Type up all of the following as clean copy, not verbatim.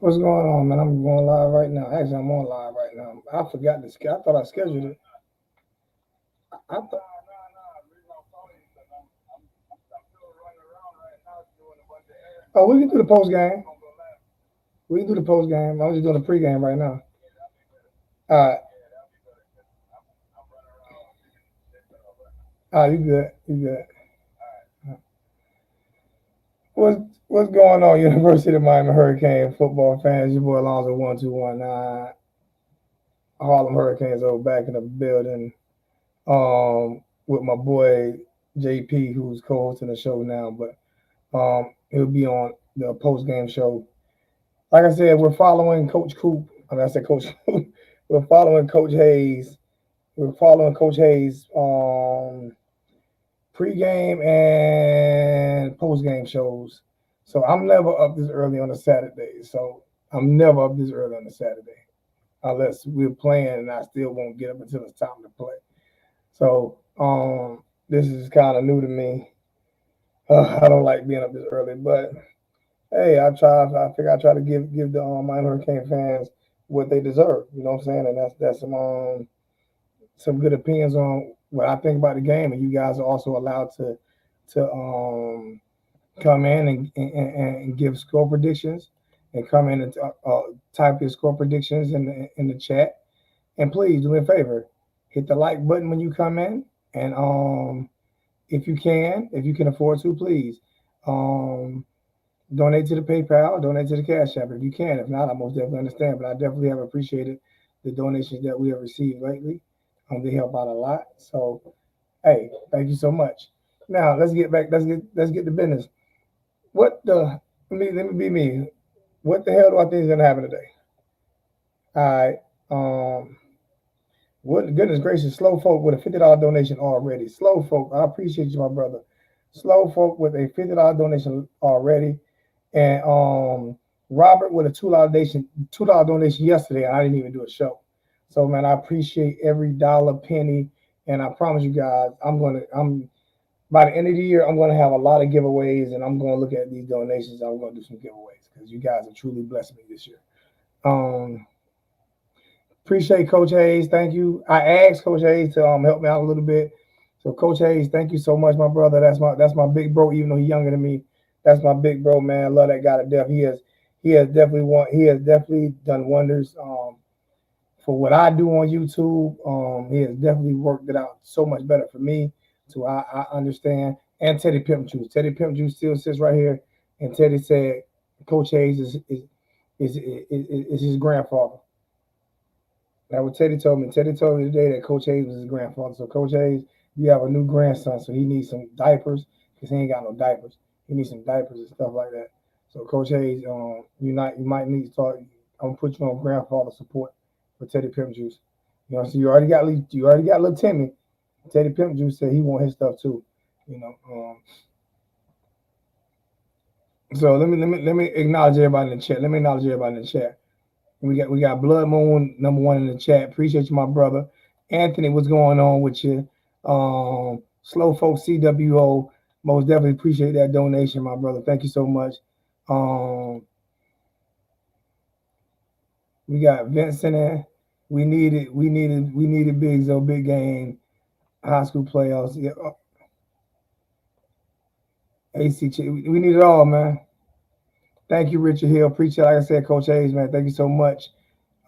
What's going on, man? I'm going live right now. Actually, I'm on live right now. I forgot to I thought I scheduled it. I thought. Oh, we can do the post game. We can do the post game. I'm just doing the pre-game right now. All right. You good? You good? What's What's going on, University of Miami Hurricane football fans? Your boy Alonzo 1219. Harlem Hurricanes over back in the building. With my boy JP, who's co-hosting the show now, but he'll be on the post game show. Like I said, we're following Coach Coop. I said Coach Coop. We're following Coach Hayes. We're following Coach Hayes pregame and postgame shows. So I'm never up this early on a Saturday. So I'm never up this early on a Saturday unless we're playing, and I still won't get up until it's time to play. So this is kind of new to me. I don't like being up this early, but hey, I try. I figure I try to give the Miami Hurricane fans what they deserve. You know what I'm saying? And that's some good opinions on what I think about the game. And you guys are also allowed to come in and give score predictions, and come in and type your score predictions in the chat. And please do me a favor, hit the like button when you come in, and if you can afford to, please. Um, Donate to the PayPal, donate to the Cash App if you can. If not, I most definitely understand. But I definitely have appreciated the donations that we have received lately. They help out a lot. So, hey, thank you so much. Now let's get back. Let's get to business. What the? Let me be me. What the hell do I think is gonna happen today? All right. What goodness gracious, slow folk with a $50 donation already. Slow folk, I appreciate you, my brother. Slow folk with a $50 donation already. And Robert with a $2 donation yesterday. I didn't even do a show. So man, I appreciate every dollar, penny, and I promise you guys, I'm by the end of the year, I'm gonna have a lot of giveaways, and I'm gonna look at these donations. I'm gonna do some giveaways because you guys have truly blessed me this year. Um, Appreciate Coach Hayes. Thank you. I asked Coach Hayes to help me out a little bit. So Coach Hayes, thank you so much, my brother. That's my big bro, even though he's younger than me. That's my big bro, man. I love that guy to death. He has definitely done wonders for what I do on YouTube. He has definitely worked it out so much better for me. So I understand. And Teddy Pimp Juice. Teddy Pimp Juice still sits right here. And Teddy said Coach Hayes is his grandfather. That's what Teddy told me. Teddy told me today that Coach Hayes was his grandfather. So Coach Hayes, you have a new grandson, so he needs some diapers because he ain't got no diapers. He needs some diapers and stuff like that. So Coach Hayes, you might need to start. I'm gonna put you on grandfather support for Teddy Pimp Juice. You know, so you already got little Timmy. Teddy Pimp Juice said he want his stuff too. You know, so let me acknowledge everybody in the chat. Let me acknowledge everybody in the chat. We got Blood Moon #1 in the chat. Appreciate you, my brother. Anthony, what's going on with you? Slow Folk CWO. Most definitely appreciate that donation, my brother. Thank you so much. We got Vincent in. We needed Big Zo, big game, high school playoffs. Yeah, ACC. We need it all, man. Thank you, Richard Hill. Appreciate it. Like I said, Coach Hayes, man. Thank you so much.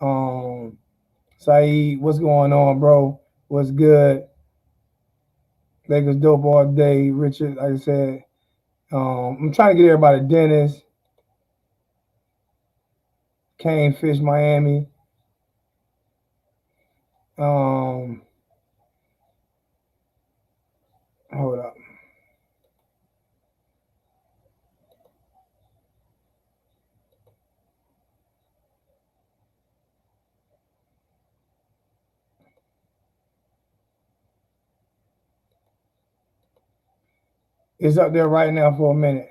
Um, Saeed, what's going on, bro? What's good? Lakers dope all day. Richard, like I said, I'm trying to get everybody. Dennis, Kane Fish, Miami. Hold up. It's up there right now for a minute,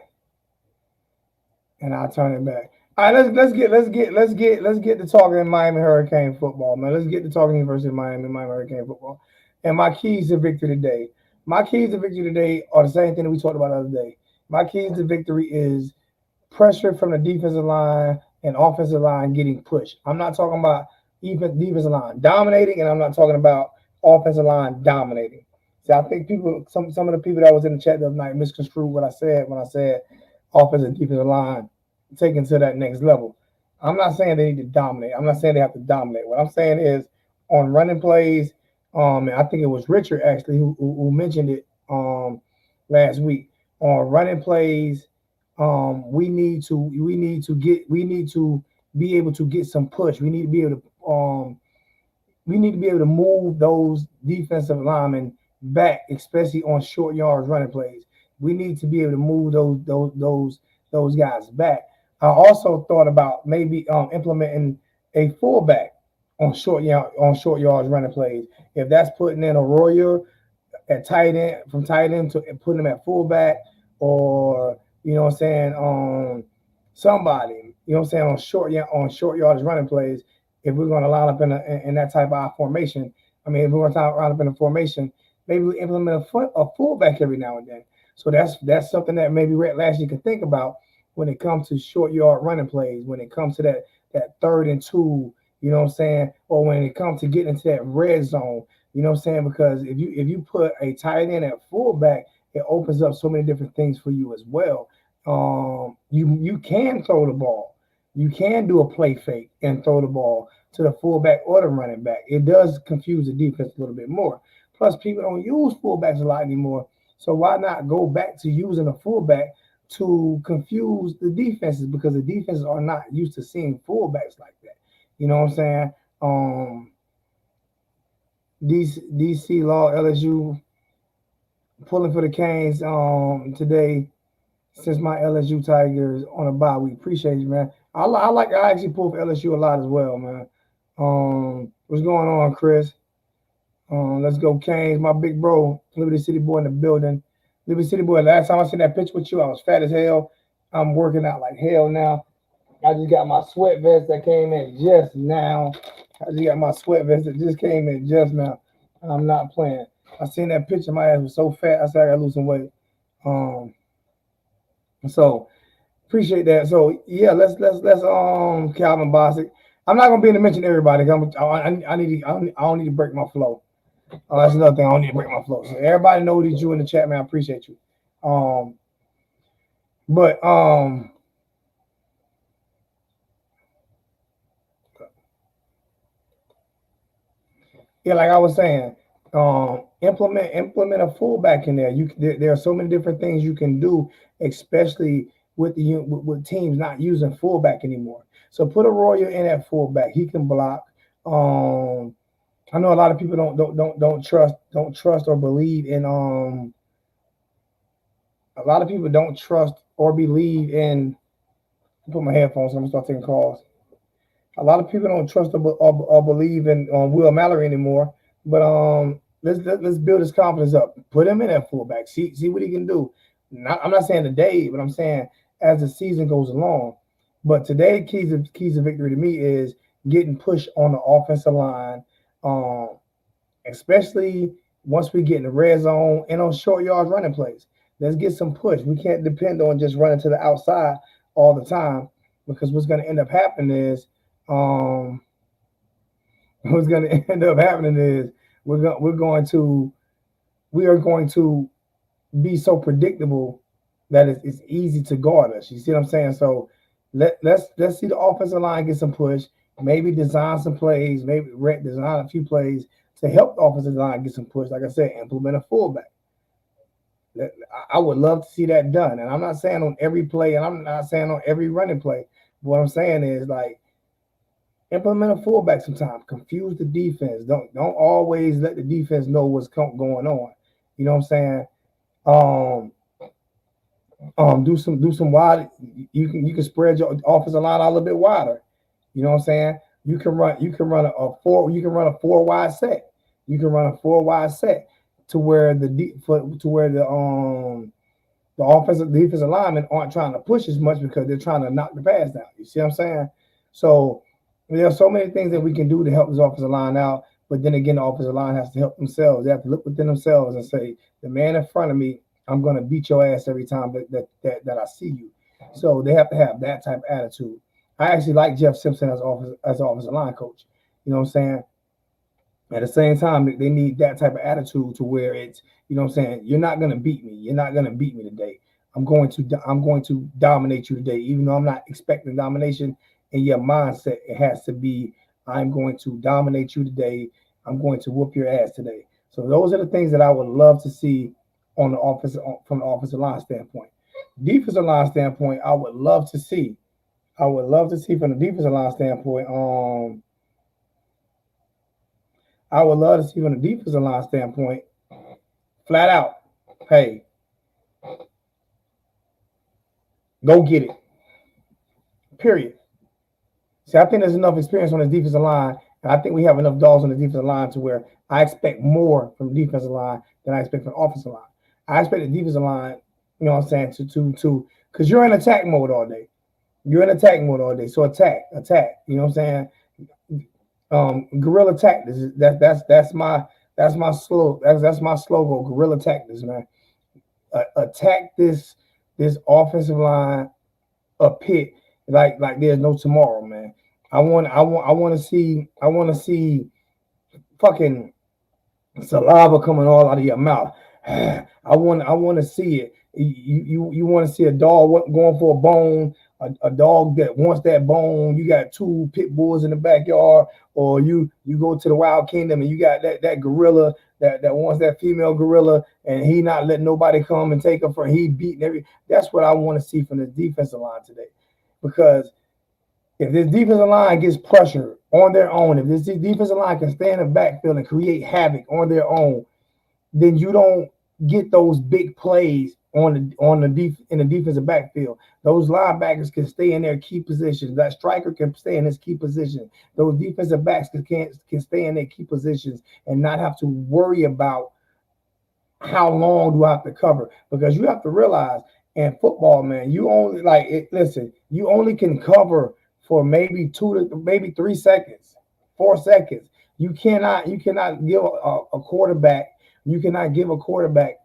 and I'll turn it back. All right, let's get to talking Miami Hurricane football, man. Let's get to talking University of Miami Hurricane football, and my keys to victory today. My keys to victory today are the same thing that we talked about the other day. My keys to victory is pressure from the defensive line, and offensive line getting pushed. I'm not talking about even defensive line dominating, and I'm not talking about offensive line dominating. See, I think people, some of the people that was in the chat the other night misconstrued what I said when I said offensive and defensive line taken to that next level. I'm not saying they need to dominate. I'm not saying they have to dominate. What I'm saying is on running plays, and I think it was Richard actually who mentioned it last week on running plays. We need to be able to get some push. We need to be able to move those defensive linemen back, especially on short yards running plays. We need to be able to move those guys back. I also thought about maybe implementing a fullback on short yards running plays. If that's putting in a Royer at tight end, from tight end to putting him at fullback, or you know what I'm saying, somebody, you know what I'm saying, on short yardage running plays. If we're going to line up in that type of formation, I mean, if we're going to line up in a formation, maybe we implement a fullback every now and then. So that's something that maybe Rhett Lashley can think about when it comes to short yard running plays, when it comes to that 3rd and 2, you know what I'm saying, or when it comes to getting into that red zone, you know what I'm saying, because if you put a tight end at fullback, it opens up so many different things for you as well. You can throw the ball. You can do a play fake and throw the ball to the fullback or the running back. It does confuse the defense a little bit more. Plus, people don't use fullbacks a lot anymore. So why not go back to using a fullback to confuse the defenses, because the defenses are not used to seeing fullbacks like that. You know what I'm saying? DC Law LSU pulling for the Canes today, since my LSU Tigers on a bye week. Appreciate you, man. I actually pull for LSU a lot as well, man. What's going on, Chris? Let's go, Canes. My big bro, Liberty City boy in the building. Liberty City boy. Last time I seen that picture with you, I was fat as hell. I'm working out like hell now. I just got my sweat vest that came in just now. I just got my sweat vest that just came in just now. I'm not playing. I seen that picture. My ass was so fat. I said I gotta lose some weight. So appreciate that. So yeah, let's Calvin Bosick. I'm not gonna be able to mention everybody. I don't need to break my flow. That's another thing. I don't need to break my flow. So everybody know that you in the chat, man. I appreciate you. But yeah, like I was saying, implement a fullback in there. There are so many different things you can do, especially with teams not using fullback anymore. So put a Royer in at fullback. He can block. I know a lot of people don't trust or believe in a lot of people don't trust or believe in. I put my headphones on. I'm gonna start taking calls. A lot of people don't trust or believe in Will Mallory anymore. But let's build his confidence up. Put him in at fullback. See what he can do. I'm not saying today, but I'm saying as the season goes along. But today, keys of victory to me is getting pushed on the offensive line, especially once we get in the red zone and on short yards running plays. Let's get some push. We can't depend on just running to the outside all the time, because what's going to end up happening is what's going to end up happening is we are going to be so predictable that it's easy to guard us. You see what I'm saying? So let's see the offensive line get some push. Maybe design some plays. Maybe design a few plays to help the offensive line get some push. Like I said, implement a fullback. I would love to see that done. And I'm not saying on every play, and I'm not saying on every running play. What I'm saying is, like, implement a fullback sometime. Confuse the defense. Don't always let the defense know what's going on. You know what I'm saying? Do some wide. You can spread your offensive line out a little bit wider. You know what I'm saying? You can run a 4 wide set. You can run a 4 wide set to where the defensive linemen aren't trying to push as much, because they're trying to knock the pass down. You see what I'm saying? So there are so many things that we can do to help this offensive line out. But then again, the offensive line has to help themselves. They have to look within themselves and say, the man in front of me, I'm going to beat your ass every time that I see you. So they have to have that type of attitude. I actually like Jeff Simpson as offensive line coach. You know what I'm saying? At the same time, they need that type of attitude to where it's, you know what I'm saying, you're not gonna beat me. You're not gonna beat me today. I'm going to dominate you today, even though I'm not expecting domination. In your mindset, it has to be, I'm going to dominate you today. I'm going to whoop your ass today. So those are the things that I would love to see on the offensive from the offensive line standpoint. Defensive line standpoint, I would love to see. I would love to see from the defensive line standpoint. I would love to see from the defensive line standpoint, flat out, hey, go get it. Period. See, I think there's enough experience on the defensive line, and I think we have enough dogs on the defensive line to where I expect more from the defensive line than I expect from the offensive line. I expect the defensive line, you know what I'm saying, because you're in attack mode all day. You're in attack mode all day. So attack. You know what I'm saying? Guerrilla tactics. That's my slogan. Guerrilla tactics, man. Attack this offensive line a pit like there's no tomorrow, man. I want to see fucking saliva coming all out of your mouth. I want to see it. You want to see a dog going for a bone, a dog that wants that bone. You got two pit bulls in the backyard, or you go to the Wild Kingdom and you got that gorilla that wants that female gorilla, and he not letting nobody come and take her for he beating every. That's what I want to see from the defensive line today, because if this defensive line gets pressure on their own, if this defensive line can stay in the backfield and create havoc on their own, then you don't get those big plays in the defensive backfield. Those linebackers can stay in their key positions. That striker can stay in his key position. Those defensive backs can stay in their key positions and not have to worry about how long do I have to cover. Because you have to realize in football, man, you only listen, you only can cover for maybe 3 seconds, 4 seconds. You cannot give a quarterback. You cannot give a quarterback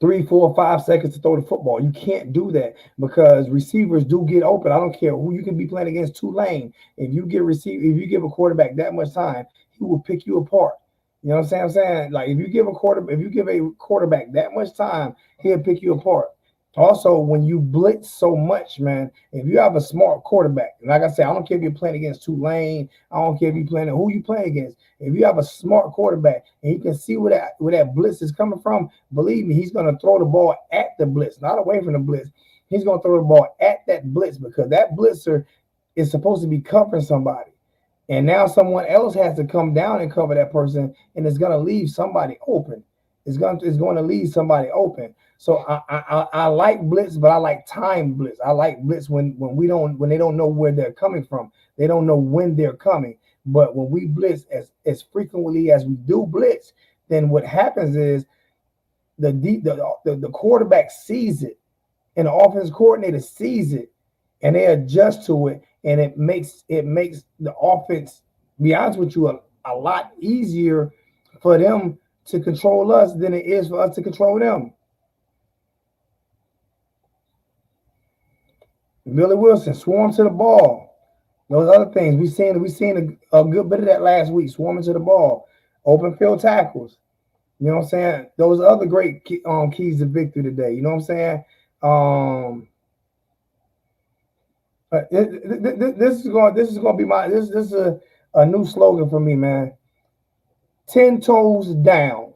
3, 4, 5 seconds to throw the football. You can't do that because receivers do get open. I don't care who you can be playing against. Tulane, if you give a quarterback that much time, he will pick you apart. You know what I'm saying? Like if you give a quarterback that much time, he'll pick you apart. Also, when you blitz so much, man, if you have a smart quarterback, and like I said, I don't care if you're playing against Tulane, I don't care if you're playing who you playing against. If you have a smart quarterback and he can see where that blitz is coming from, believe me, he's going to throw the ball at the blitz, not away from the blitz. He's going to throw the ball at that blitz because that blitzer is supposed to be covering somebody. And now someone else has to come down and cover that person, and it's going to leave somebody open. It's going to leave somebody open. So I like blitz, but I like time blitz. I like blitz when they don't know where they're coming from. They don't know when they're coming. But when we blitz as frequently as we do blitz, then what happens is the quarterback sees it, and the offense coordinator sees it, and they adjust to it, and it makes the offense, be honest with you, a lot easier for them to control us than it is for us to control them. Billy Wilson, swarm to the ball. Those other things we seen a good bit of that last week. Swarming to the ball, open field tackles. You know what I'm saying? Those are other great keys to victory today. You know what I'm saying? This is going to be this is a new slogan for me, man. 10 toes down.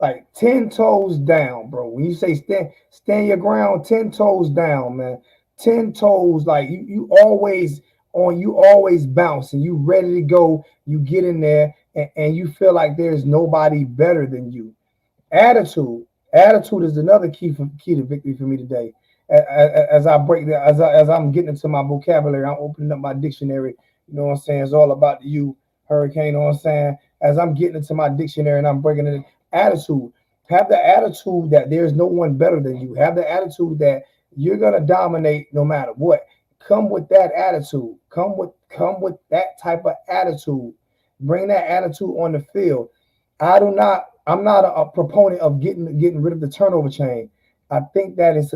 Like 10 toes down, bro. When you say stand your ground, 10 toes down, man. 10 toes, like you always bounce and you ready to go. You get in there and you feel like there's nobody better than you. Attitude is another key to victory for me today. As I'm getting into my vocabulary, I'm opening up my dictionary. You know what I'm saying? It's all about you, Hurricane. You know what I'm saying? As I'm getting into my dictionary and I'm breaking it. Attitude. Have the attitude that there's no one better than you. Have the attitude that you're gonna dominate no matter what. Come with that attitude. Come with that type of attitude. Bring that attitude on the field. I'm not a proponent of getting rid of the turnover chain. I think that it's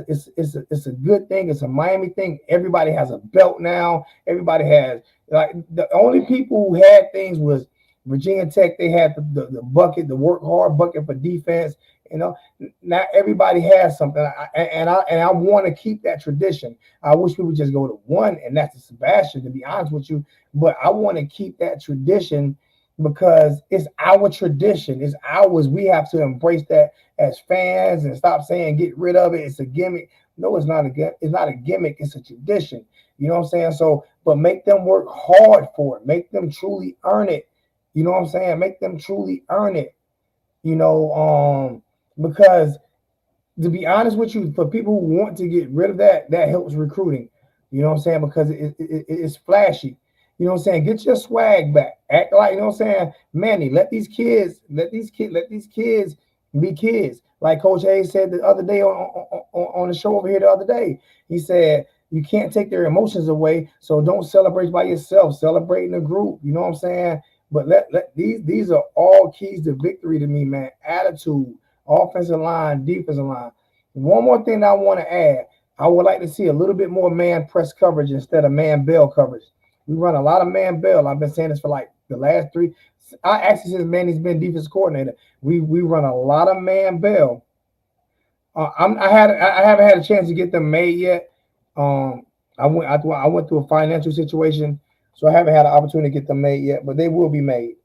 a good thing. It's a Miami thing. Everybody has a belt now. Everybody has, like, the only people who had things was Virginia Tech. They had the bucket, the work hard bucket for defense. You know, now everybody has something, and I want to keep that tradition. I wish we would just go to one, and that's the Sebastian. To be honest with you, but I want to keep that tradition because it's our tradition. It's ours. We have to embrace that as fans and stop saying get rid of it. It's a gimmick. No, it's not a it's not a gimmick. It's a tradition. You know what I'm saying? So, but make them work hard for it. Make them truly earn it. You know what I'm saying? Make them truly earn it. You know, because to be honest with you, for people who want to get rid of that, that helps recruiting. You know what I'm saying? Because it's flashy. You know what I'm saying? Get your swag back. Act like, you know what I'm saying? Manny, let these kids be kids. Like Coach Hayes said the other day on the show over here the other day. He said, you can't take their emotions away. So don't celebrate by yourself. Celebrate in a group. You know what I'm saying? But let these are all keys to victory to me, man. Attitude, offensive line, defensive line. One more thing I want to add. I would like to see a little bit more man press coverage instead of man bell coverage. We run a lot of man bell. I've been saying this for like the last three. I actually since Manny's been defense coordinator, we run a lot of man bell. I haven't had a chance to get them made yet. Um, I went through a financial situation, so I haven't had an opportunity to get them made yet. But they will be made.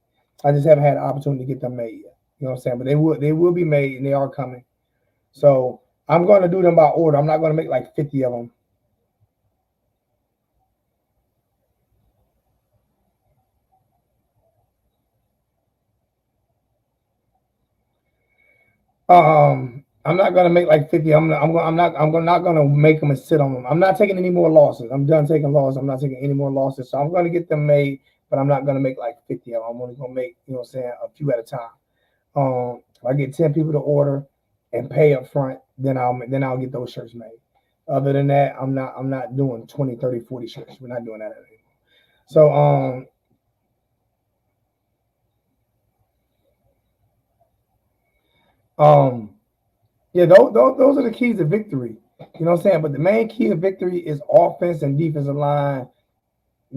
I just haven't had an opportunity to get them made yet. You know what I'm saying? But they will be made and they are coming. So I'm going to do them by order. I'm not going to make like 50 of them. I'm not gonna make like 50. Not gonna make them and sit on them. I'm not taking any more losses. I'm done taking losses. I'm not taking any more losses. So I'm gonna get them made, but I'm not gonna make like 50 of them. I'm only gonna make, you know what I'm saying, a few at a time. If I get 10 people to order and pay up front, then I'll get those shirts made. Other than that, I'm not doing 20, 30, 40 shirts. We're not doing that anymore. So um yeah, those are the keys to victory. You know what I'm saying? But the main key to victory is offense and defensive line,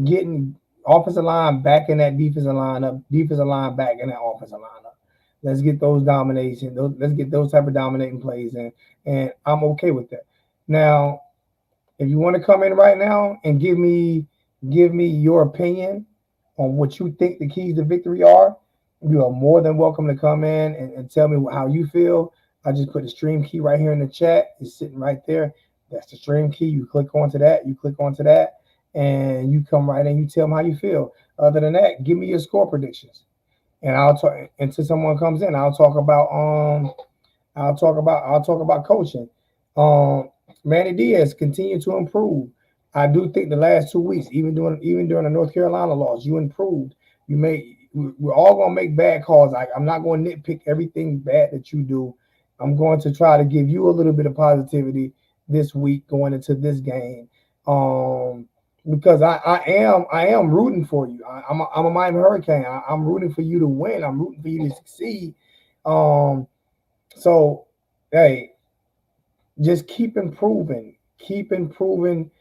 getting offensive line back in that defensive line up, defensive line back in that offensive line up. Let's get those domination. Let's get those type of dominating plays in, and I'm okay with that. Now, if you want to come in right now and give me your opinion on what you think the keys to victory are, you are more than welcome to come in and tell me how you feel. I just put the stream key right here in the chat. It's sitting right there. That's the stream key. You click onto that. You click onto that, and you come right in. You tell them how you feel. Other than that, give me your score predictions, and I'll talk until someone comes in. I'll talk about coaching. Um, Manny Diaz continue to improve. I do think the last 2 weeks, even during the North Carolina loss, you improved. You made. We're all gonna make bad calls. I'm not going to nitpick everything bad that you do. I'm going to try to give you a little bit of positivity this week going into this game, um, because I am rooting for you. I'm a Miami Hurricane. I'm rooting for you to win. I'm rooting for you to succeed. Um, so, hey, just keep improving, keep doing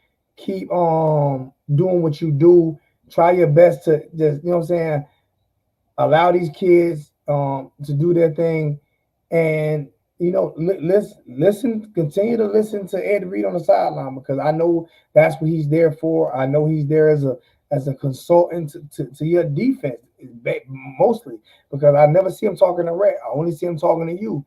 what you do. Try your best to just, you know what I'm saying, allow these kids to do their thing, and listen, continue to listen to Ed Reed on the sideline because I know that's what he's there for. I know he's there as a consultant to your defense mostly because I never see him talking to Red. I only see him talking to you.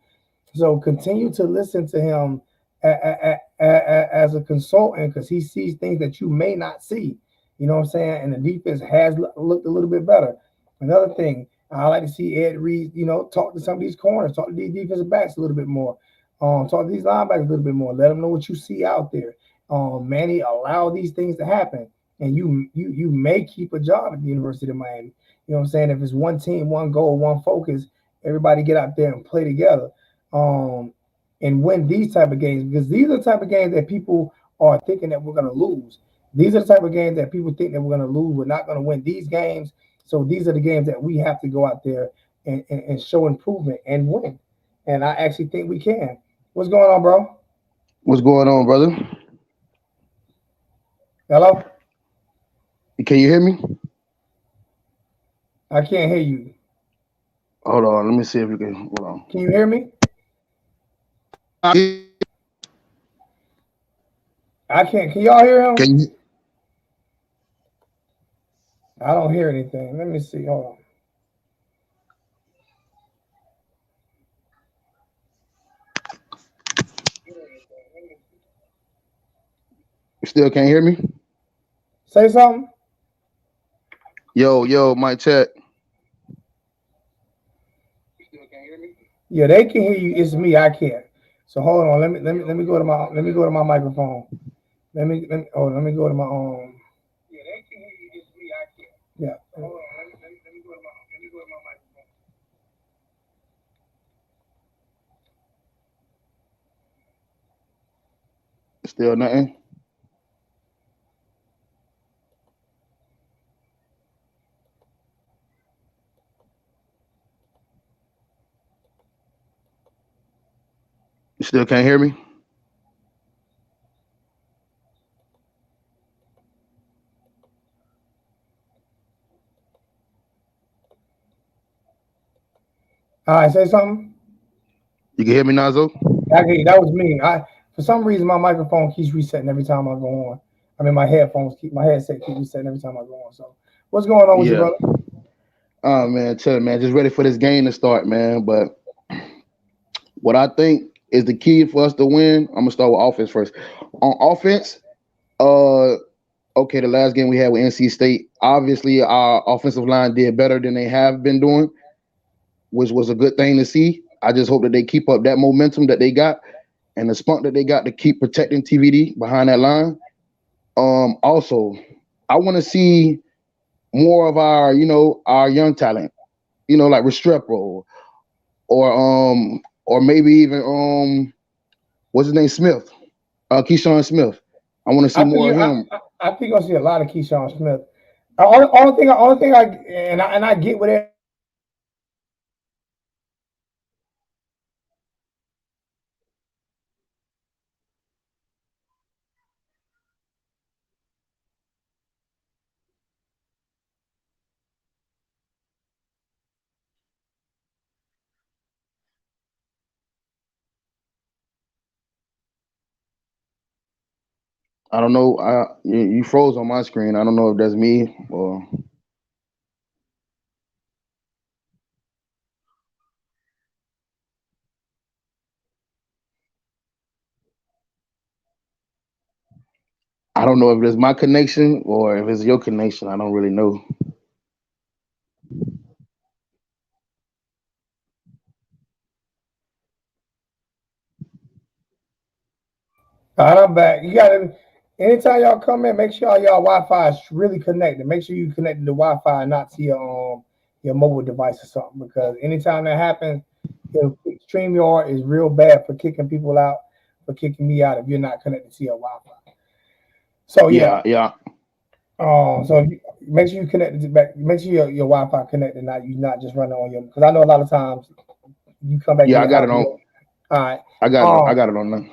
So continue to listen to him as a consultant because he sees things that you may not see. You know what I'm saying? And the defense has looked a little bit better. Another thing, I like to see Ed Reed, talk to some of these corners, talk to these defensive backs a little bit more, talk to these linebackers a little bit more. Let them know what you see out there. Manny, allow these things to happen, and you may keep a job at the University of Miami. You know what I'm saying? If it's one team, one goal, one focus, everybody get out there and play together, um, and win these type of games because these are the type of games that people are thinking that we're going to lose. These are the type of games that people think that we're going to lose. We're not going to win these games. So these are the games that we have to go out there and show improvement and win. And I actually think we can. What's going on, bro? What's going on, brother? Hello? Can you hear me? I can't hear you. Hold on, let me see if you can. Hold on. Can you hear me? I can't. Can y'all hear him? Can you? I don't hear anything. Let me see. Hold on. You still can't hear me? Say something. Yo, my chat. Yeah, they can hear you. It's me. I can't. So hold on. Let me go to my microphone. Let me go to my yeah. Still nothing. You still can't hear me? All right, say something. You can hear me, Nazo? Okay, that was me. I for some reason my microphone keeps resetting every time I go on. I mean my headset keep resetting every time I go on. So what's going on with you, Yeah. brother? Oh man, tell you, man, just ready for this game to start, man. But what I think is the key for us to win, I'm gonna start with offense first. On offense, uh, okay, the last game we had with NC State, obviously our offensive line did better than they have been doing, which was a good thing to see. I just hope that they keep up that momentum that they got and the spunk that they got to keep protecting TVD behind that line. Also, I want to see more of our, our young talent, like Restrepo or maybe even what's his name, Smith, Keyshawn Smith. I want to see I think more you. of him. I think you'll see a lot of Keyshawn Smith. Only thing I get with everybody is that I don't know. You froze on my screen. I don't know if that's me or I don't know if it's my connection or if it's your connection. I don't really know. all right, I'm back. You gotta anytime y'all come in, make sure y'all Wi-Fi is really connected. Make sure you connected to Wi-Fi and not to your mobile device or something. Because anytime that happens, StreamYard is real bad for kicking people out, for kicking me out if you're not connected to your Wi-Fi. So yeah, Yeah, yeah, make sure you connect it back. Make sure your Wi-Fi connected. Not you not just running on your. Because I know a lot of times you come back to yeah. I your got house. it on. All right, I got it. I um, got it on now.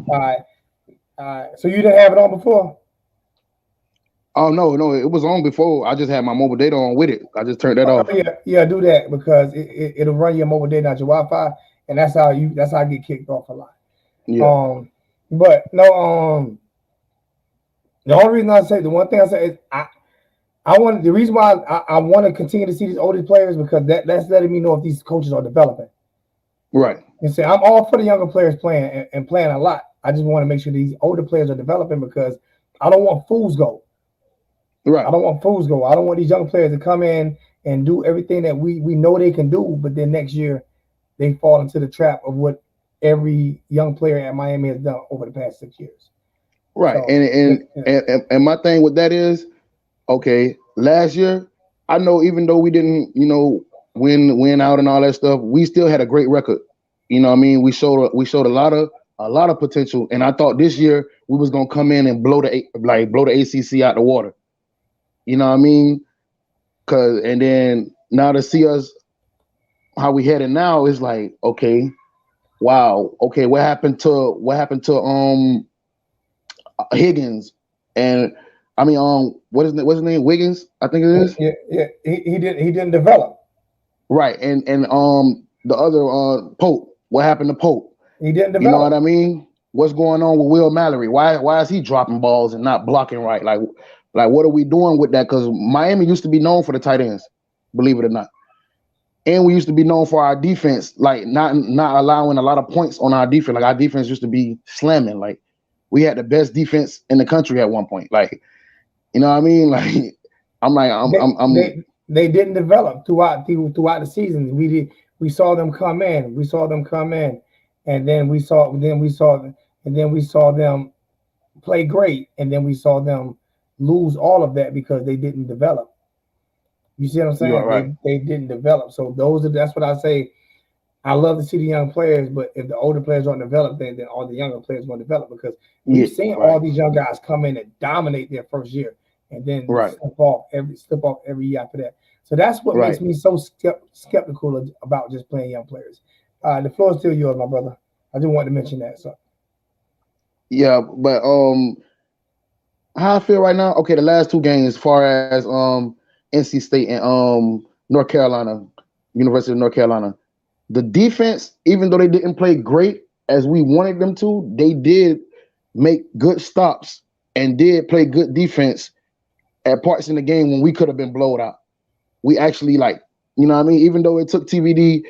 all right, all right. So you didn't have it on before. Oh no, no, it was on before. I just had my mobile data on with it. I just turned that off. Yeah, yeah, do that because it'll run your mobile data, not your Wi-Fi, and that's how I get kicked off a lot. Yeah, Um, but no, the only reason I say the one thing I say is I want the reason why I want to continue to see these older players because that's letting me know if these coaches are developing. right, And say I'm all for the younger players playing and playing a lot. I just want to make sure these older players are developing because I don't want fools go. I right, don't want fools go. I don't want these young players to come in and do everything that we know they can do, but then next year they fall into the trap of what every young player at Miami has done over the past 6 years. right. So And yeah, and yeah. and, and my thing with that is, okay, last year, I know even though we didn't, win out and all that stuff, we still had a great record. You know what I mean? We showed a lot of potential, and I thought this year we was gonna come in and blow the ACC out the water. You know what I mean? Cause and then now to see us how we headed now is like, okay, wow, okay, what happened to Higgins and I mean what's his name? Wiggins, I think it is. Yeah. He didn't develop. Right. And the other Pope, what happened to Pope? He didn't You know what develop. I mean? What's going on with Will Mallory? Why is he dropping balls and not blocking right? Like what are we doing with that? Because Miami used to be known for the tight ends, believe it or not. And we used to be known for our defense, like not allowing a lot of points on our defense. Like our defense used to be slamming. Like we had the best defense in the country at one point. Like, you know what I mean? Like I'm like I'm They didn't develop throughout the season. We saw them come in. We saw them come in, and then we saw them play great, and then we saw them lose all of that because they didn't develop. You see what I'm you are saying? right. They didn't develop. So that's what I say. I love to see the young players, but if the older players don't develop, then all the younger players won't develop because Yeah, we've seen all right, these young guys come in and dominate their first year and then right, slip off every year after that. So that's what right. makes me so skeptical about just playing young players. The floor is still yours, my brother. I just wanted to mention that. So Yeah, but how I feel right now, okay, the last two games, as far as NC State and North Carolina, University of North Carolina, the defense, even though they didn't play great as we wanted them to, they did make good stops and did play good defense at parts in the game when we could have been blown out. We actually like, you know what I mean? Even though it took TVD,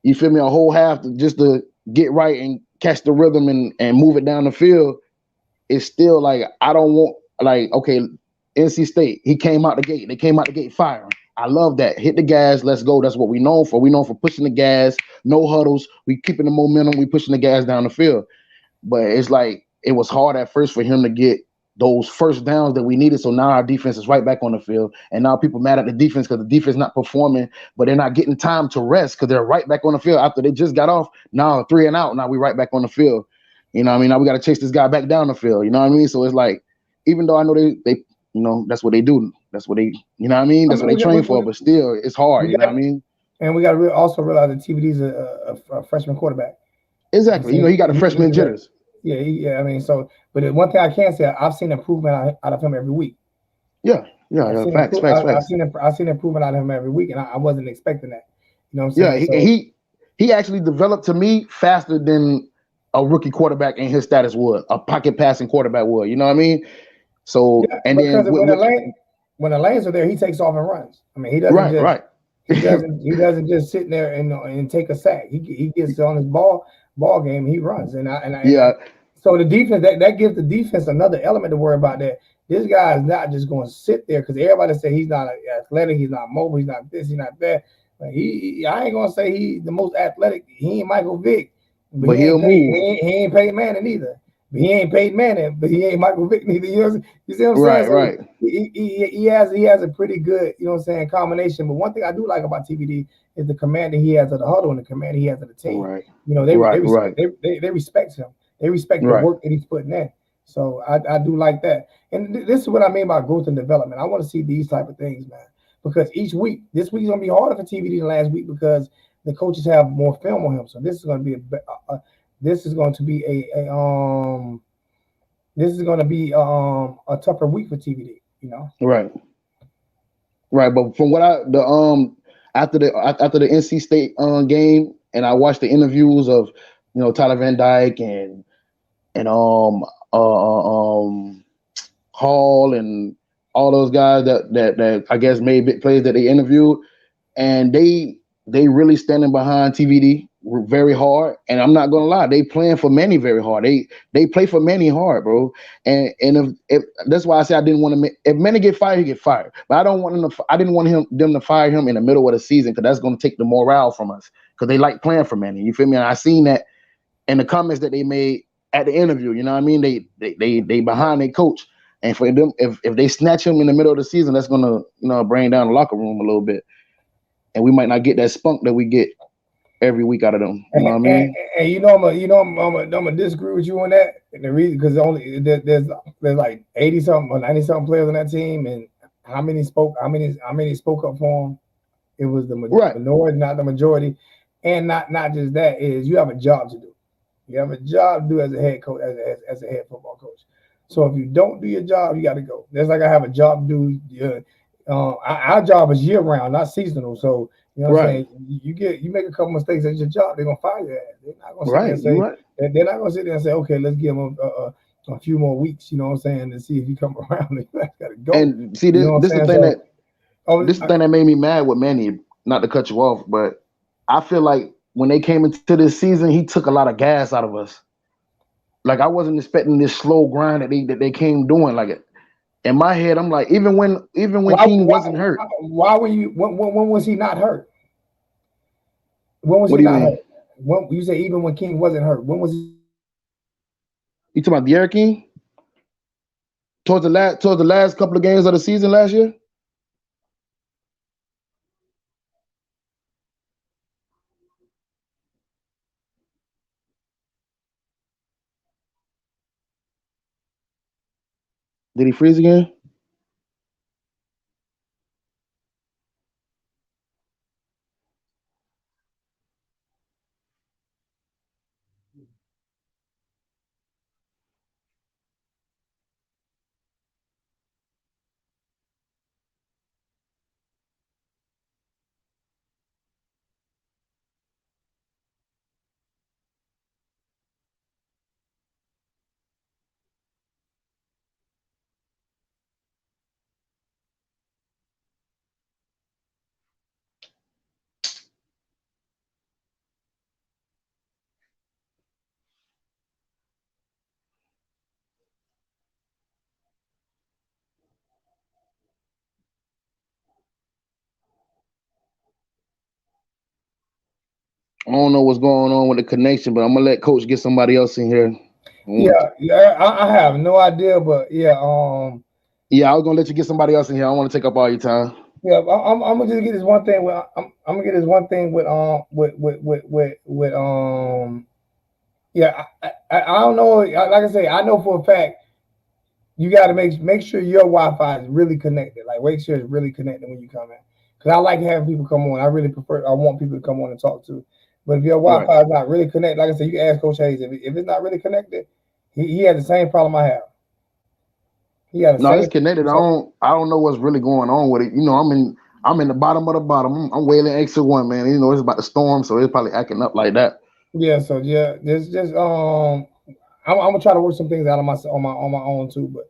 you feel me, a whole half just to get right and catch the rhythm and move it down the field, it's still like I don't want like okay, NC State, he came out the gate. They came out the gate firing. I love that. Hit the gas, let's go. That's what we known for. We known for pushing the gas, no huddles. We keeping the momentum. We pushing the gas down the field. But it's like it was hard at first for him to get those first downs that we needed. So now our defense is right back on the field, and now people mad at the defense because the defense not performing, but they're not getting time to rest because they're right back on the field after they just got off. Now 3 and out. Now we right back on the field. You know what I mean? Now we got to chase this guy back down the field. You know what I mean? So it's like, even though I know they you know that's what they do. That's what they you know what I mean? I That's what mean, they train for. But still, it's hard. we You know got what I mean? and we got to also realize that TVD is a freshman quarterback. He's Exactly. You know he seen, got the freshman he, jitters. yeah. I mean, so but the one thing I can say, I've seen improvement out of him every week. Yeah. Yeah. I've Yeah. seen Facts. improve. Facts. Facts. I've seen improvement out of him every week, and I wasn't expecting that. You know what I'm Yeah, saying? he, and So he actually developed to me faster than a rookie quarterback in his status would, a pocket passing quarterback would. You know what I mean? So yeah, and because then when the lanes are there, he takes off and runs. I mean, he doesn't right, just right, he doesn't just sit there and take a sack. He gets on his ball game. He runs, yeah, so the defense that gives the defense another element to worry about. That this guy is not just going to sit there because everybody say he's not athletic, he's not mobile, he's not this, he's not that. Like I ain't gonna say he's the most athletic. He ain't Michael Vick, but but he'll move. He ain't Peyton Manning either. But he ain't Peyton Manning, but he ain't Michael Vick neither. You see what I'm saying? Right, So right, he has a pretty good, you know what I'm saying, combination. But one thing I do like about TVD is the command that he has of the huddle and the command he has of the team. right, You know, right, right, they respect him. They respect the right, work that he's putting in. So I do like that. And this is what I mean by growth and development. I want to see these type of things, man. Because this week is gonna be harder for TVD than last week because the coaches have more film on him. So this is going to be this is going to be a tougher week for TVD. You know. right, right. But from what after the NC State game, and I watched the interviews of Tyler Van Dyke and Hall and all those guys that I guess made big plays that they interviewed, and they really standing behind TVD very hard. And I'm not gonna lie, they playing for Manny very hard. They play for Manny hard, bro. And if that's why I said I didn't want to. If Manny get fired, he get fired. But I didn't want them to fire him in the middle of the season because that's gonna take the morale from us because they like playing for Manny. You feel me? And I seen that in the comments that they made at the interview. You know what I mean? They behind their coach. And for them, if they snatch him in the middle of the season, that's gonna bring down the locker room a little bit, and we might not get that spunk that we get every week out of them. You know what I mean? And I'm gonna disagree with you on that. And the reason because only there's like 80 something or 90 something players on that team, and how many spoke up for him? It was the Right. minority, not the majority. And not just that is you have a job to do. You have a job to do as a head coach, as a head football coach. So if you don't do your job, you got to go. That's like I have a job to do. Our job is year round, not seasonal. So you know what I'm Right. saying. You make a couple mistakes at your job, they're gonna fire your ass. They're not gonna sit there Right. and You say right. they're not gonna sit there and say, okay, let's give them a few more weeks. You know what I'm saying, and see if you come around. You got to go. And see, You know what this the I'm saying. thing So that oh, this the thing that made me mad with Manny. Not to cut you off, but I feel like when they came into this season, he took a lot of gas out of us. Like I wasn't expecting this slow grind that they came doing. Like in my head, I'm like, even when why, King why wasn't hurt. why were you when was he not hurt? When was What he do you not hurt? mean? When you say even when King wasn't hurt, when was he not hurt? You talking about De'Aaron King towards the last couple of games of the season last year? Did he freeze again? I don't know what's going on with the connection, but I'm gonna let Coach get somebody else in here. Yeah, yeah, I have no idea, but yeah, Yeah, I was gonna let you get somebody else in here. I don't want to take up all your time. yeah, I'm gonna just get this one thing with I'm gonna get this one thing with yeah, I don't know. Like I say, I know for a fact you got to make sure your Wi-Fi is really connected. Like make sure it's really connected when you come in. Because I like having people come on. I really prefer. I want people to come on and talk to. But if your Right. Wi-Fi is not really connected, like I said, you can ask Coach Hayes. If it's not really connected, he has the same problem I have. He has the No, it's same. connected. I So don't I don't know what's really going on with it. I'm in the bottom of the bottom. I'm wailing exit one, man. It's about to storm, so it's probably acting up like that. yeah, so yeah, just I'm gonna try to work some things out on my own too. But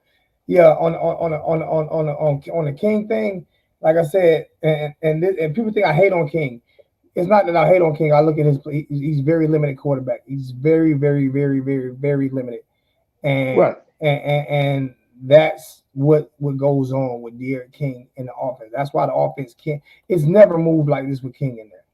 yeah, on the King thing, like I said, and people think I hate on King. It's not that I hate on King. I look at his play. He's very limited quarterback. He's very limited, and Right. and that's what goes on with Derek King in the offense. That's why the offense can't. It's never moved like this with King in there.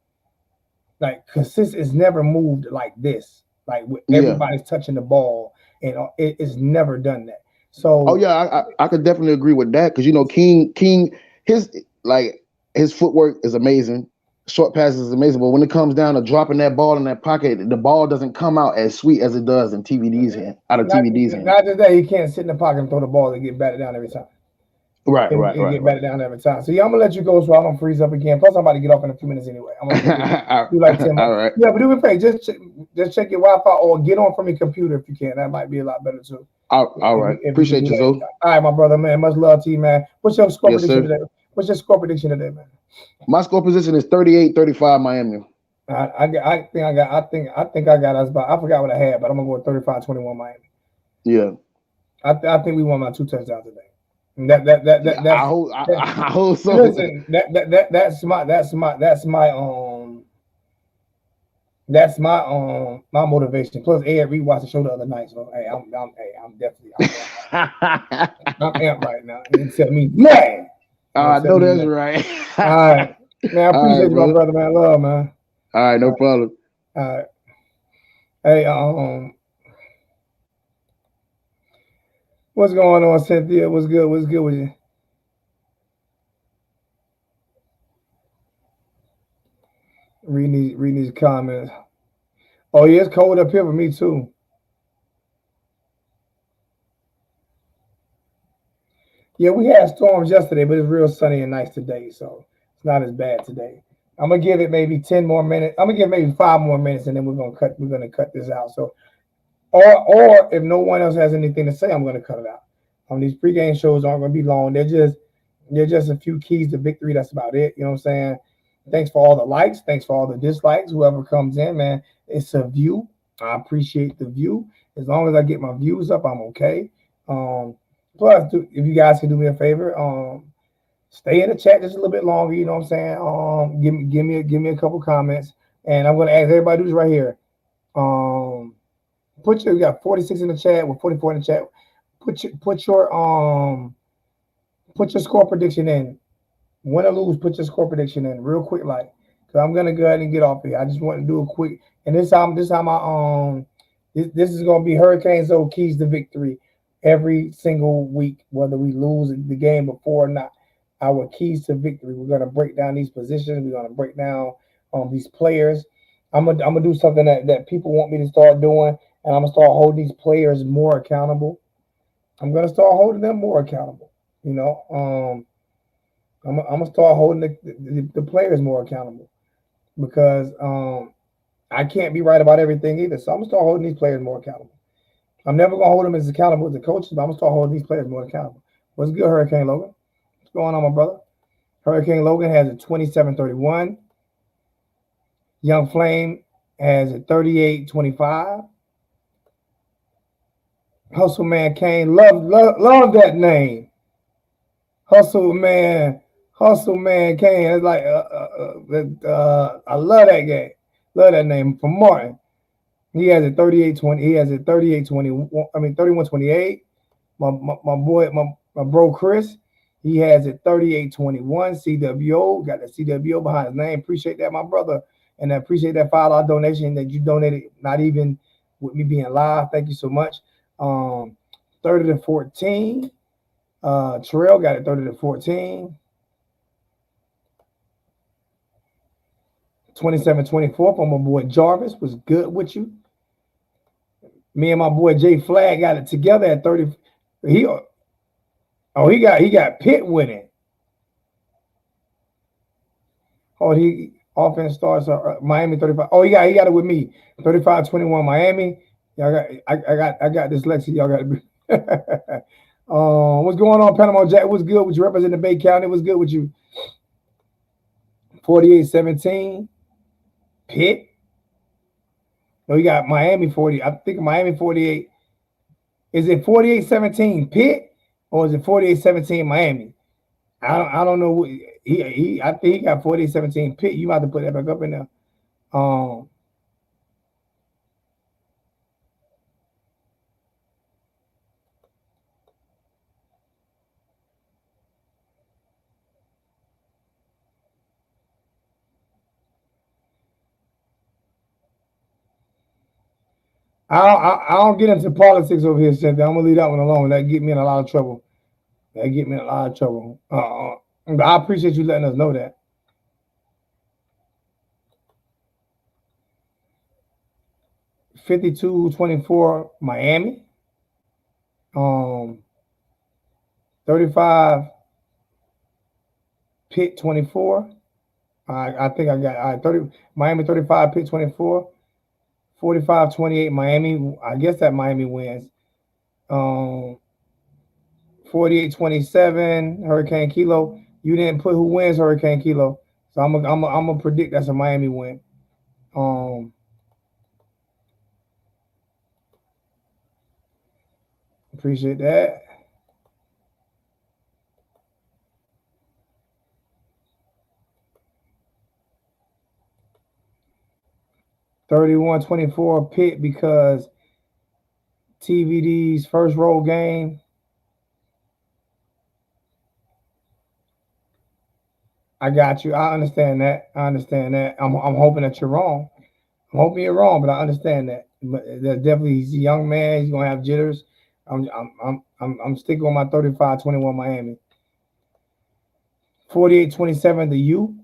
Like consistent, it's never moved like this. Like with Yeah. everybody's touching the ball, and it's never done that. Oh So yeah, I could definitely agree with that because King his like his footwork is amazing, short passes is amazing, but when it comes down to dropping that ball in that pocket, the ball doesn't come out as sweet as it does in TVD's hand out of not TVD's hand. not just that, he can't sit in the pocket and throw the ball and get batted down every time. Right, And, right, and right, get right. batted down every time. So yeah, I'm gonna let you go so I don't freeze up again. Plus, I'm about to get off in a few minutes anyway. I'm gonna all do like 10 minutes. right, Yeah, but do me a favor, just check your Wi-Fi or get on from your computer if you can. That might be a lot better too. all right. If you can Appreciate do you, that. Zoe. All right, my brother, man. Much love to you, man. What's your score Yes, prediction sir. today? What's your score prediction today, man? My score position is 38-35 Miami. I think I got us by I forgot what I had, but I'm gonna go with 35-21 Miami. Yeah. I think we won by 2 touchdowns today. And I hope that I hope so. listen, that's my motivation. Plus Ed Reed watched the show the other night. So I'm definitely I'm amped right now. And tell me man. And I tell know me that's man. right. All right. Man, I All right, appreciate you, my brother. brother, man. Love, man. All right, All no right. problem. All right. Hey, what's going on, Cynthia? What's good? What's good with you? Reading these comments. Oh yeah, it's cold up here for me too. Yeah, we had storms yesterday, but it's real sunny and nice today, so it's not as bad today. I'm gonna give it maybe 10 more minutes. I'm gonna give maybe 5 more minutes, and then we're gonna cut this out. So, or if no one else has anything to say, I'm gonna cut it out. These pregame shows aren't gonna be long. They're just a few keys to victory. That's about it. You know what I'm saying? Thanks for all the likes. Thanks for all the dislikes. Whoever comes in, man, it's a view. I appreciate the view. As long as I get my views up, I'm okay. Um, Plus, if you guys can do me a favor, stay in the chat just a little bit longer. You know what I'm saying? Give me a couple comments, and I'm gonna ask everybody who's right here. Um, we got 46 in the chat with 44 in the chat. Put your score prediction in. Win or lose, put your score prediction in real quick, like, because I'm gonna go ahead and get off here. I just want to do a quick, and this time this is gonna be Hurricanes O keys to victory every single week, whether we lose the game before or not. Our keys to victory. We're gonna break down these positions. We're gonna break down these players. I'm gonna do something that people want me to start doing, and I'm gonna start holding these players more accountable. I'm gonna start holding them more accountable. You know, I'm gonna start holding the players more accountable because I can't be right about everything either. So I'm gonna start holding these players more accountable. I'm never gonna hold them as accountable as the coaches, but I'm gonna start holding these players more accountable. What's good, Hurricane Logan? What's going on, my brother? Hurricane Logan has a 27-31. Young Flame has a 38-25. Hustle Man Kane, love that name. Hustle Man, Hustle Man Kane. It's like I love that game. Love that name from Martin. He has a 38-20. He has a 38-21. I mean 31-28. My boy, my bro Chris, he has a 38-21. CWO got the CWO behind his name. Appreciate that, my brother, and I appreciate that $5 donation that you donated. Not even with me being live. Thank you so much. 30-14. Terrell got it 30-14. 27-24 from my boy Jarvis was good with you. Me and my boy Jay Flag got it together at 30. He got Pitt winning. Oh, he offense starts Miami 35. Oh, he got it with me. 35-21 Miami. Y'all got I got dyslexia. Y'all got it. What's going on, Panama Jack? What's good with you? Representing Bay County. What's good with you? 48-17. Pitt. No, you got Miami 40. I think Miami 48. Is it 48-17 Pitt or is it 48-17 Miami? I don't know. I think he got 48-17 Pitt. You might have to put that back up in there. Um I don't get into politics over here, Cynthia. I'm gonna leave that one alone. That get me in a lot of trouble. That get me in a lot of trouble. But I appreciate you letting us know that. 52-24 Miami. 35 Pitt 24. I think I got 30 Miami 35 Pitt 24. 45-28 Miami. I guess that Miami wins. Um 48-27 Hurricane Kilo. You didn't put who wins Hurricane Kilo. So I'm gonna predict that's a Miami win. Um Appreciate that. 31-24 Pitt because TVD's first road game. I got you. I understand that. I'm hoping that you're wrong. I'm hoping you're wrong, but I understand that. But definitely, he's a young man. He's gonna have jitters. I'm sticking with my 35-21 Miami. 48-27 the U.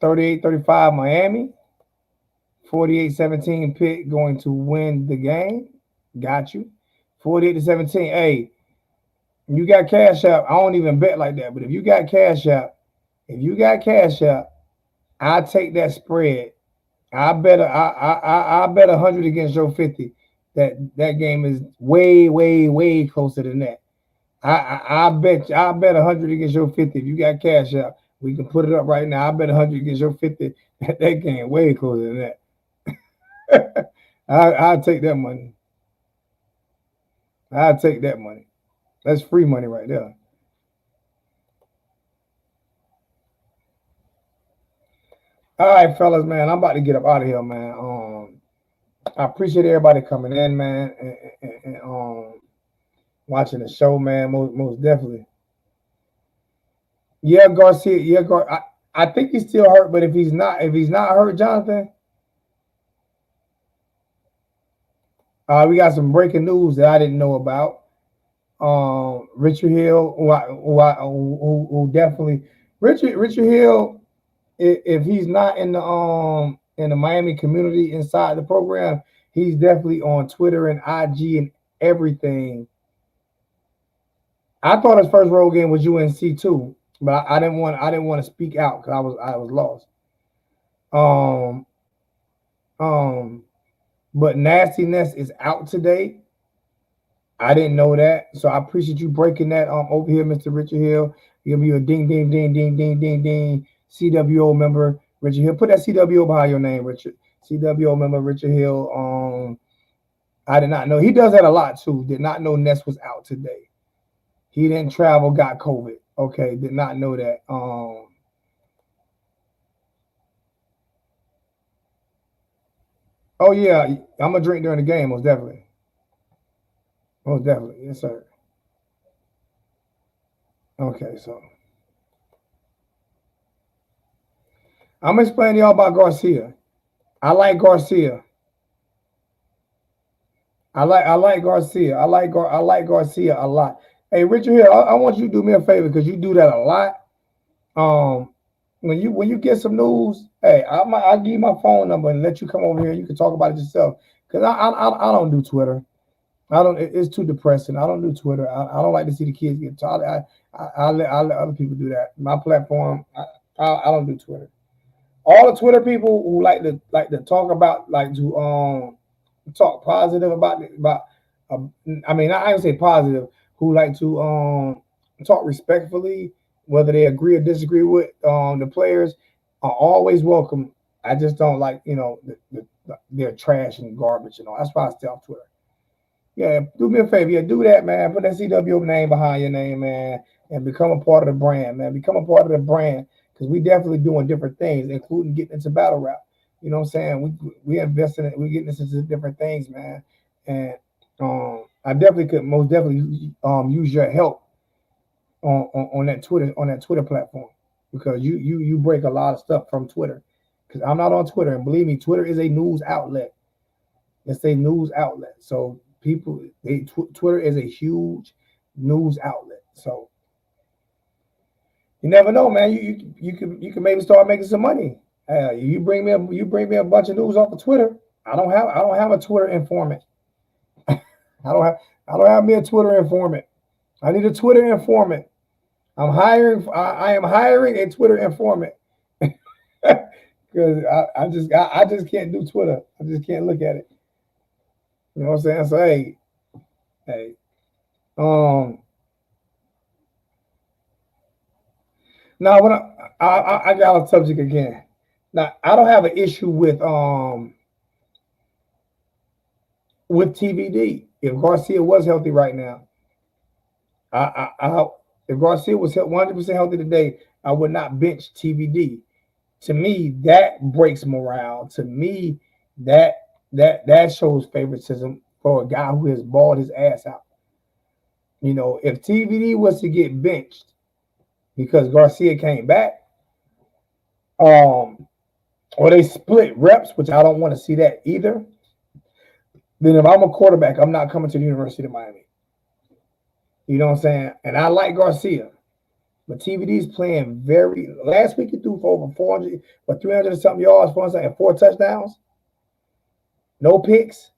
38-35 Miami. 48-17 Pitt going to win the game. Got you. 48-17. Hey, you got Cash App. I don't even bet like that, but if you got Cash App, I take that spread. I bet 100 against your 50. That game is way, way, way closer than that. I bet 100 against your 50. If you got cash out, we can put it up right now. I bet 100 against your 50. That game way closer than that. I'll take that money. I'll take that money. That's free money right there. All right, fellas, man. I'm about to get up out of here, man. I appreciate everybody coming in, man, and watching the show, man. Most definitely. Yeah, Garcia. Yeah, I think he's still hurt, but if he's not hurt, Jonathan, we got some breaking news that I didn't know about. Richard Hill, who definitely Richard Hill, if he's not in the Miami community inside the program, he's definitely on Twitter and IG and everything. I thought his first road game was UNC too, but I didn't want to speak out because I was lost. Um um, but nastiness is out today. I didn't know that, so I appreciate you breaking that over here, Mr. Richard Hill. Give you a ding ding ding ding ding ding ding. CWO member Richard Hill. Put that CWO behind your name, Richard. CWO member Richard Hill. I did not know he does that a lot too. Did not know Ness was out today. He didn't travel, got COVID. Okay, did not know that. Oh yeah, I'm gonna drink during the game, most definitely. Most definitely, yes sir. Okay, so I'm explaining to y'all about Garcia. I like Garcia. I like Garcia. I like Garcia a lot. Hey, Richard here, I want you to do me a favor because you do that a lot. Um, when you get some news, hey, I'll give you my phone number and let you come over here. You can talk about it yourself because I don't do Twitter. I don't. It's too depressing. I don't do Twitter. I don't like to see the kids get taught. I let other people do that. My platform. I don't do Twitter. All the Twitter people who like to talk about like to talk positive about I mean I would say positive who like to talk respectfully whether they agree or disagree with the players are always welcome. I just don't like they're trash and garbage and all. That's why I stay off Twitter. Yeah, do me a favor. Yeah, do that, man. Put that CW name behind your name, man, and become a part of the brand, man. Become a part of the brand because we definitely doing different things, including getting into battle rap. You know what I'm saying? We invest in it. We getting into different things, man. And I definitely could most definitely use your help on that Twitter platform because you break a lot of stuff from Twitter. Because I'm not on Twitter, and believe me, Twitter is a news outlet. It's a news outlet. So Twitter is a huge news outlet. So you never know, man. You can maybe start making some money. You bring me a bunch of news off of Twitter. I don't have a Twitter informant. I don't have me a Twitter informant. I need a Twitter informant. I am hiring a Twitter informant because I just can't do Twitter. I just can't look at it. You know what I'm saying? So hey, um, now when I got a subject again. Now I don't have an issue with TVD. If Garcia was healthy right now, I if Garcia was 100% healthy today, I would not bench TVD. To me, that breaks morale. To me, that that shows favoritism for a guy who has balled his ass out. You know, if TVD was to get benched because Garcia came back, um, or they split reps, which I don't want to see that either. Then if I'm a quarterback, I'm not coming to the University of Miami. You know what I'm saying? And I like Garcia, but TVD's playing very. Last week he threw for over 400, but 300 and something yards, and 4 touchdowns, no picks.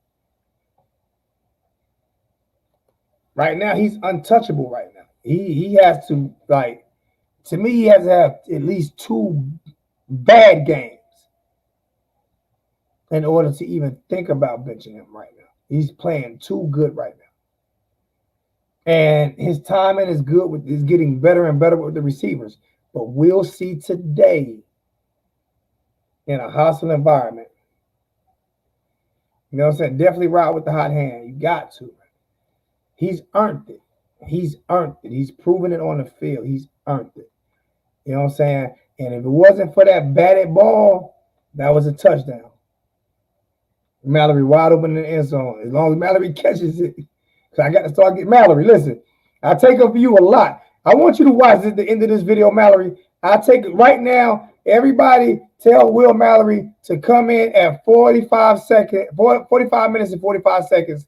Right now he's untouchable. Right now he has to like to me he has to have at least two. bad games in order to even think about benching him right now. He's playing too good right now. And his timing is good is getting better and better with the receivers. But we'll see today in a hostile environment. You know what I'm saying? Definitely ride with the hot hand. You got to. He's earned it. He's earned it. He's proven it on the field. He's earned it. You know what I'm saying? And if it wasn't for that batted ball, that was a touchdown. Mallory wide open in the end zone. As long as Mallory catches it. Because I got to start getting Mallory. Listen, I take up for you a lot. I want you to watch at the end of this video, Mallory. I take it right now. Everybody tell Will Mallory to come in at 45 minutes and 45 seconds.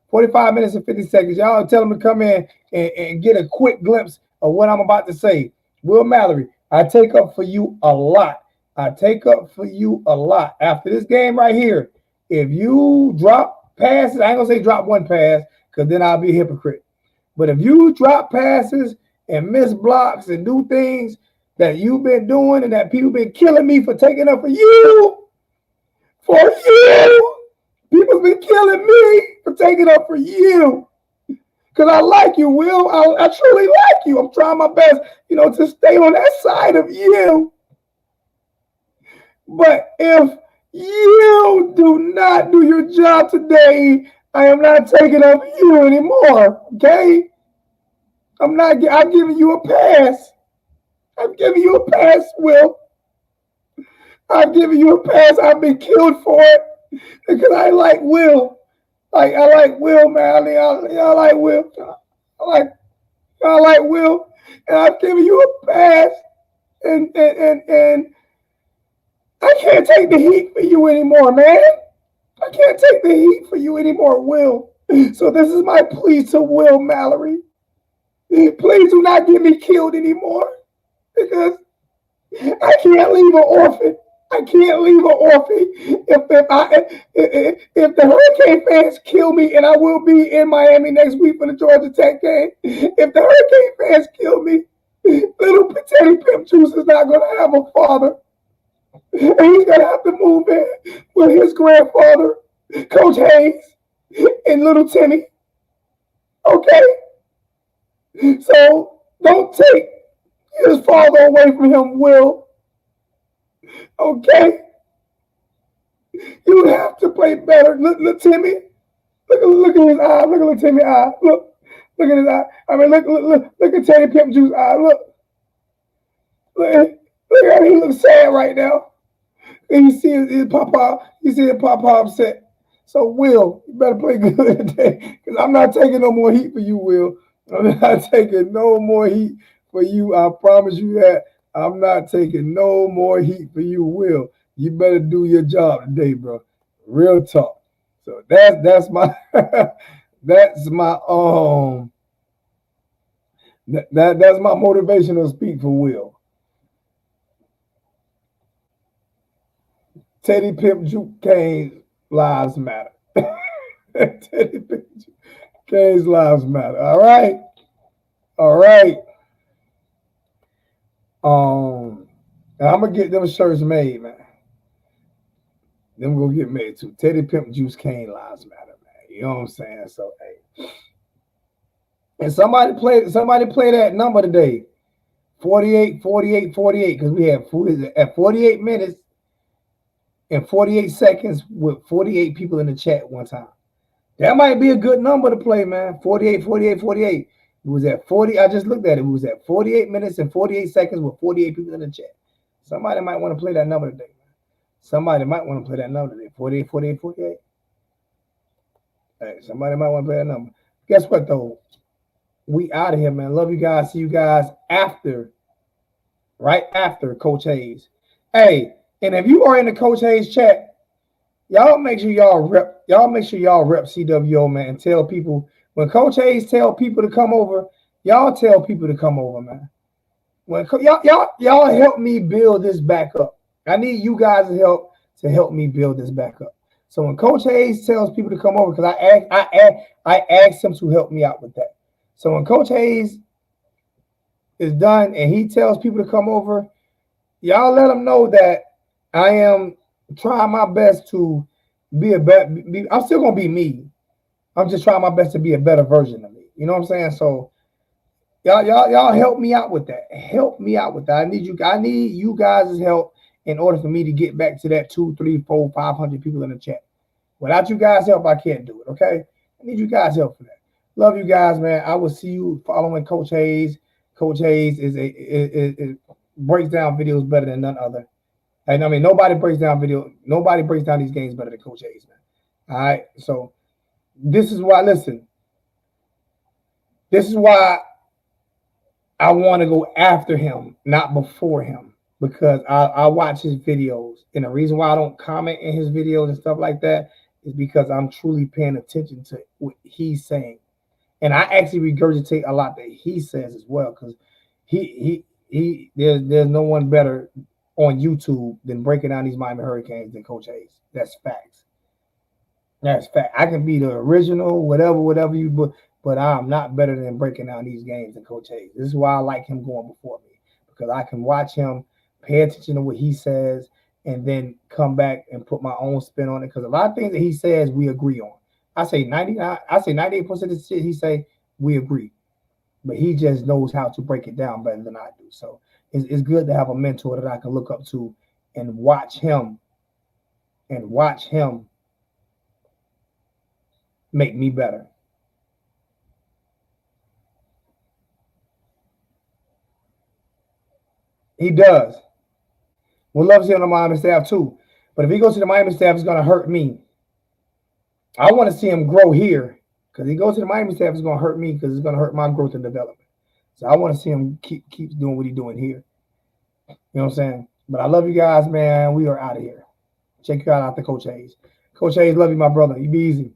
45 minutes and 50 seconds. Y'all tell him to come in and get a quick glimpse of what I'm about to say. Will Mallory, I take up for you a lot. I take up for you a lot. After this game right here, if you drop passes, I ain't going to say drop one pass because then I'll be a hypocrite. But if you drop passes and miss blocks and do things that you've been doing and that people been killing me for taking up for you, people's been killing me for taking up for you. Because I like you, Will. I truly like you. I'm trying my best, to stay on that side of you. But if you do not do your job today, I am not taking up you anymore, okay? I'm giving you a pass. I'm giving you a pass, Will. I'm giving you a pass. I've been killed for it because I like Will. I like Will, man. I like Will. I like Will. And I'm giving you a pass. And I can't take the heat for you anymore, man. I can't take the heat for you anymore, Will. So this is my plea to Will Mallory. Please do not get me killed anymore because I can't leave an orphan. I can't leave an orphan. If the Hurricane fans kill me, and I will be in Miami next week for the Georgia Tech game, if the Hurricane fans kill me, little Teddy Pimp Juice is not going to have a father. And he's going to have to move in with his grandfather, Coach Hayes, and little Timmy. Okay? So don't take his father away from him, Will. Okay? You have to play better. Look, Timmy. Look at his eye. Look at Timmy's eye. Look at his eye. I mean, look at Teddy Pimp Juice's eye. Look at how he looks sad right now. And you see his papa. You see his papa upset. So, Will, you better play good today. Because I'm not taking no more heat for you, Will. I'm not taking no more heat for you. I promise you that. I'm not taking no more heat for you, Will. You better do your job today, bro. Real talk. So that's my that's my that's my motivational speak for Will. Teddy Pimp Juke Kane's lives matter. Teddy Pimp Juke Kane's lives matter. All right. I'm gonna get them shirts made, man. Them gonna get made too. Teddy Pimp Juice Kane lives matter, man. You know what I'm saying? So hey. And somebody play that number today. 48, because we have at 48 minutes and 48 seconds with 48 people in the chat one time. That might be a good number to play, man. 48. It was at 40. I just looked at it. It was at 48 minutes and 48 seconds with 48 people in the chat. Somebody might want to play that number today, man. Somebody might want to play that number today. 48. Hey, somebody might want to play that number. Guess what, though? We out of here, man. Love you guys. See you guys right after Coach Hayes. Hey, and if you are in the Coach Hayes chat, y'all make sure y'all rep CWO, man, and tell people when Coach Hayes tell people to come over, y'all tell people to come over, man. When y'all help me build this back up. I need you guys' help to help me build this back up. So when Coach Hayes tells people to come over, because I asked him to help me out with that. So when Coach Hayes is done and he tells people to come over, Y'all let him know that I am trying my best to be a better. I'm still gonna be me. I'm just trying my best to be a better version of me. You know what I'm saying? So y'all help me out with that. Help me out with that. I need you guys' help in order for me to get back to that 2, 3, 4, 500 people in the chat. Without you guys' help, I can't do it. Okay, I need you guys' help for that. Love you guys, man. I will see you following Coach Hayes. Coach Hayes breaks down videos better than none other. And I mean, nobody breaks down these games better than Coach Hayes, man. All right, so this is why. Listen, this is why I want to go after him, not before him, because I watch his videos, and the reason why I don't comment in his videos and stuff like that is because I'm truly paying attention to what he's saying, and I actually regurgitate a lot that he says as well, because there's no one better on YouTube than breaking down these Miami Hurricanes than Coach Hayes. That's facts. That's fact. I can be the original, whatever you, but I'm not better than breaking down these games than Coach Hayes. This is why I like him going before me, because I can watch him, pay attention to what he says, and then come back and put my own spin on it. Because a lot of things that he says we agree on. I say 99, I say 98% of the shit he say we agree, but he just knows how to break it down better than I do. So it's good to have a mentor that I can look up to and watch him make me better. He does. Would love to see him on the Miami staff too. But if he goes to the Miami staff, it's going to hurt me. I want to see him grow here, because he goes to the Miami staff, it's going to hurt me because it's going to hurt my growth and development. So I want to see him keep doing what he's doing here. You know what I'm saying? But I love you guys, man. We are out of here. Check you out after Coach Hayes. Coach Hayes, love you, my brother. You be easy.